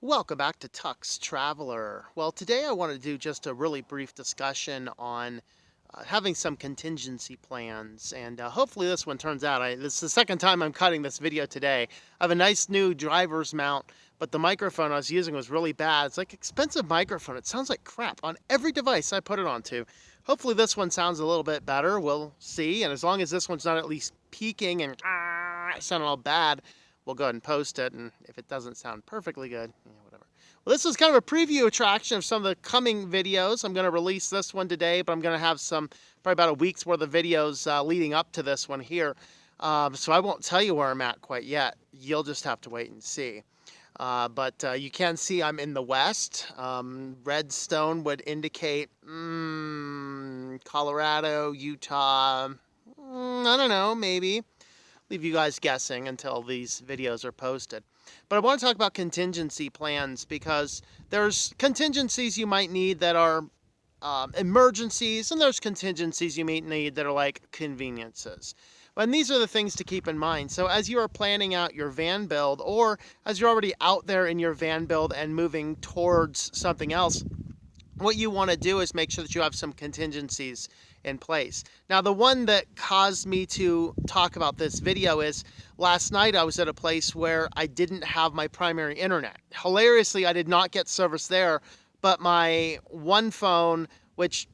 Welcome back to Tux Traveler. Well, today I want to do just a really brief discussion on having some contingency plans, and hopefully this one turns out. This is the second time I'm cutting this video today. I have a nice new driver's mount, but the microphone I was using was really bad. It's like expensive microphone. It sounds like crap on every device I put it onto. Hopefully this one sounds a little bit better. We'll see, and as long as this one's not at least peaking and sounding all bad, we'll go ahead and post it, and if it doesn't sound perfectly good, whatever. Well, this is kind of a preview attraction of some of the coming videos. I'm going to release this one today, but I'm going to have probably about a week's worth of videos leading up to this one here. So I won't tell you where I'm at quite yet. You'll just have to wait and see. But you can see I'm in the west. Redstone would indicate Colorado, Utah, I don't know, maybe. Leave you guys guessing until these videos are posted. But I want to talk about contingency plans because there's contingencies you might need that are emergencies, and there's contingencies you may need that are like conveniences. And these are the things to keep in mind. So as you are planning out your van build, or as you're already out there in your van build and moving towards something else, what you want to do is make sure that you have some contingencies in place. Now, the one that caused me to talk about this video is last night I was at a place where I didn't have my primary internet. Hilariously, I did not get service there, but my one phone, which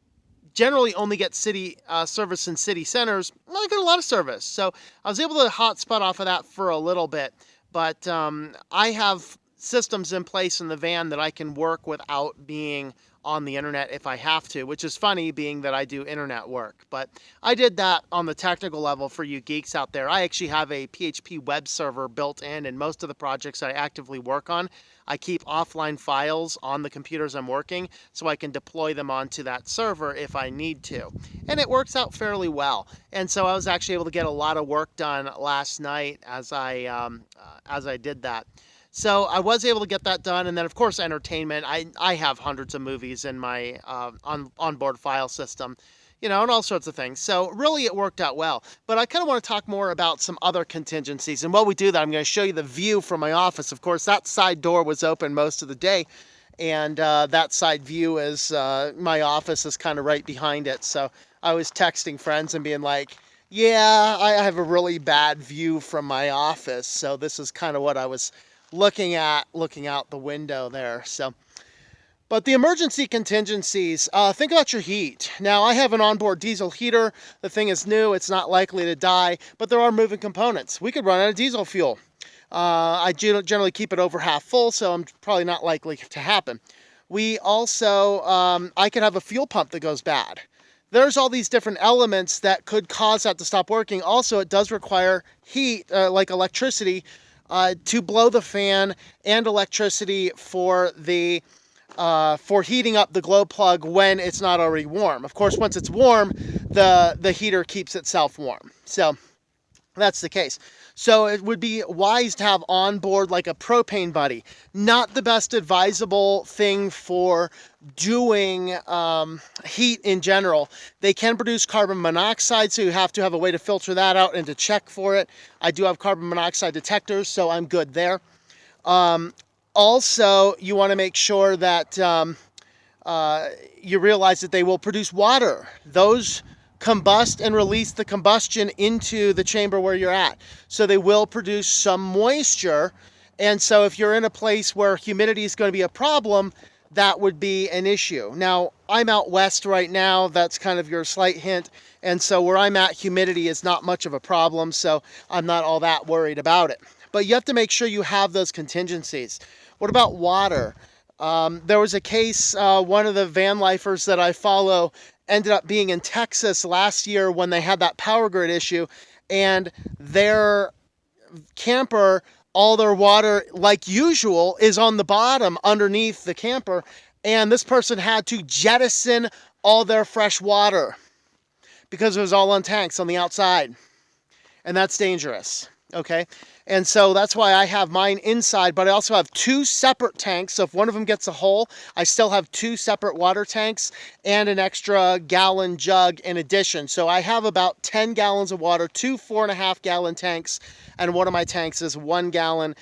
generally only gets city service in city centers, I got a lot of service. So I was able to hotspot off of that for a little bit, but I have systems in place in the van that I can work without being on the internet if I have to, which is funny being that I do internet work. But I did that on the technical level for you geeks out there. I actually have a PHP web server built in most of the projects I actively work on. I keep offline files on the computers I'm working so I can deploy them onto that server if I need to. And it works out fairly well. And so I was actually able to get a lot of work done last night as I did that. So I was able to get that done, and then of course entertainment. I have hundreds of movies in my onboard file system, and all sorts of things. So really it worked out well. But I kind of want to talk more about some other contingencies. And while we do that, I'm going to show you the view from my office. Of course, that side door was open most of the day, and that side view is my office is kind of right behind it. So I was texting friends and being like, yeah, I have a really bad view from my office. So this is kind of what I was looking out the window there. So, but the emergency contingencies, think about your heat. Now, I have an onboard diesel heater. The thing is new. It's not likely to die, but there are moving components. We could run out of diesel fuel. I generally keep it over half full, so I'm probably not likely to happen. We also, I could have a fuel pump that goes bad. There's all these different elements that could cause that to stop working. Also, it does require heat, like electricity, to blow the fan, and electricity for heating up the glow plug when it's not already warm. Of course, once it's warm, the heater keeps itself warm. So that's the case. So it would be wise to have on board like a propane buddy. Not the best advisable thing for doing heat in general. They can produce carbon monoxide, so you have to have a way to filter that out and to check for it. I do have carbon monoxide detectors, so I'm good there. Also, you want to make sure that you realize that they will produce water. Those combust and release the combustion into the chamber where you're at. So they will produce some moisture. And so if you're in a place where humidity is going to be a problem, that would be an issue. Now, I'm out west right now. That's kind of your slight hint. And so where I'm at, humidity is not much of a problem. So I'm not all that worried about it. But you have to make sure you have those contingencies. What about water? There was a case, one of the Vanlifers that I follow ended up being in Texas last year when they had that power grid issue, and their camper, all their water, like usual, is on the bottom underneath the camper, and this person had to jettison all their fresh water because it was all on tanks on the outside, and that's dangerous. Okay, And so that's why I have mine inside, but I also have 2 separate tanks. So if one of them gets a hole, I still have 2 separate water tanks and an extra gallon jug in addition. So I have about 10 gallons of water, 2 4.5-gallon tanks, and one of my tanks is 1 gallon,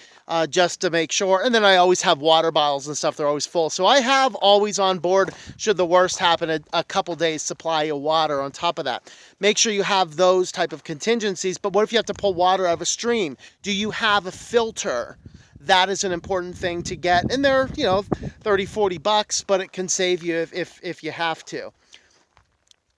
just to make sure. And then I always have water bottles and stuff. They're always full. So I have always on board, should the worst happen, a couple days supply of water on top of that. Make sure you have those type of contingencies. But what if you have to pull water out of a stream? Do you have a filter? That is an important thing to get. And they're, you know, 30, 40 bucks, but it can save you if you have to.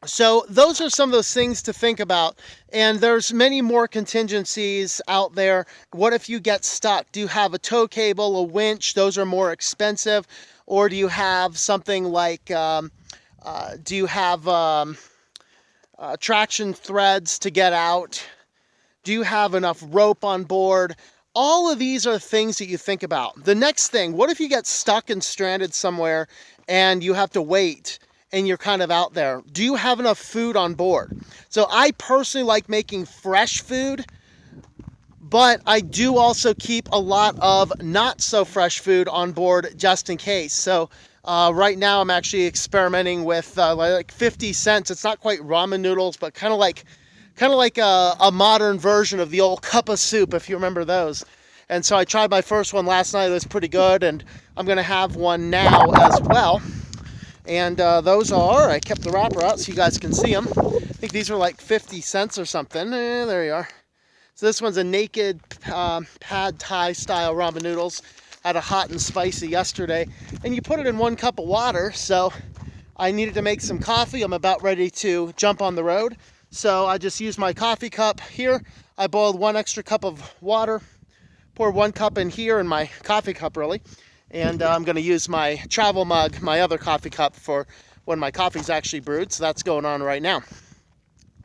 So those are some of those things to think about. And there's many more contingencies out there. What if you get stuck? Do you have a tow cable, a winch? Those are more expensive. Or do you have something like, do you have traction threads to get out? Do you have enough rope on board? All of these are things that you think about. The next thing, what if you get stuck and stranded somewhere and you have to wait and you're kind of out there? Do you have enough food on board? So I personally like making fresh food, but I do also keep a lot of not so fresh food on board just in case. So right now I'm actually experimenting with like 50 cents. It's not quite ramen noodles, but kind of like a modern version of the old cup of soup, if you remember those. And so I tried my first one last night. It was pretty good, and I'm going to have one now as well. And those are, I kept the wrapper out so you guys can see them. I think these are like 50 cents or something. There you are. So this one's a naked pad thai style ramen noodles. Had a hot and spicy yesterday. And you put it in 1 cup of water. So I needed to make some coffee. I'm about ready to jump on the road. So I just used my coffee cup here. I boiled 1 extra cup of water, poured 1 cup in here in my coffee cup really. And I'm going to use my travel mug, my other coffee cup, for when my coffee's actually brewed. So that's going on right now.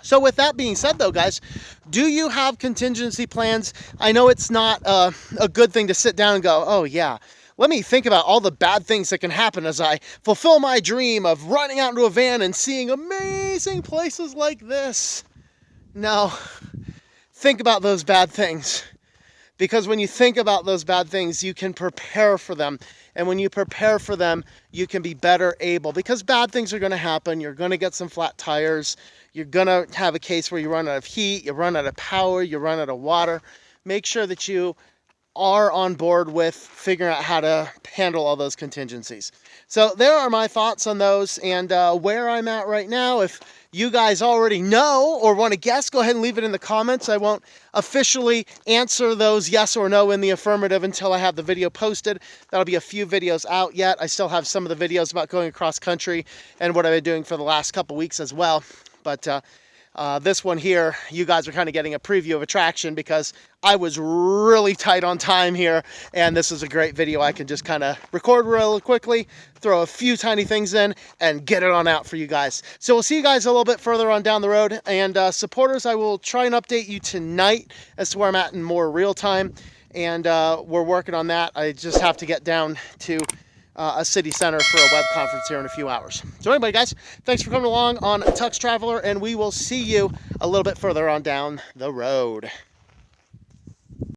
So with that being said though, guys, do you have contingency plans? I know it's not a good thing to sit down and go, oh yeah, let me think about all the bad things that can happen as I fulfill my dream of running out into a van and seeing amazing places like this. No, think about those bad things. Because when you think about those bad things, you can prepare for them. And when you prepare for them, you can be better able. Because bad things are going to happen. You're going to get some flat tires. You're going to have a case where you run out of heat, you run out of power, you run out of water. Make sure that you are on board with figuring out how to handle all those contingencies. So there are my thoughts on those and where I'm at right now. If you guys already know or want to guess, go ahead and leave it in the comments. I won't officially answer those yes or no in the affirmative until I have the video posted. That'll be a few videos out yet. I still have some of the videos about going across country and what I've been doing for the last couple weeks as well. But this one here, you guys are kind of getting a preview of attraction because I was really tight on time here, and this is a great video. I can just kind of record real quickly, throw a few tiny things in, and get it on out for you guys. So we'll see you guys a little bit further on down the road, and supporters, I will try and update you tonight as to where I'm at in more real time, and we're working on that. I just have to get down to a city center for a web conference here in a few hours. So anyway, guys, thanks for coming along on Tux Traveler, and we will see you a little bit further on down the road.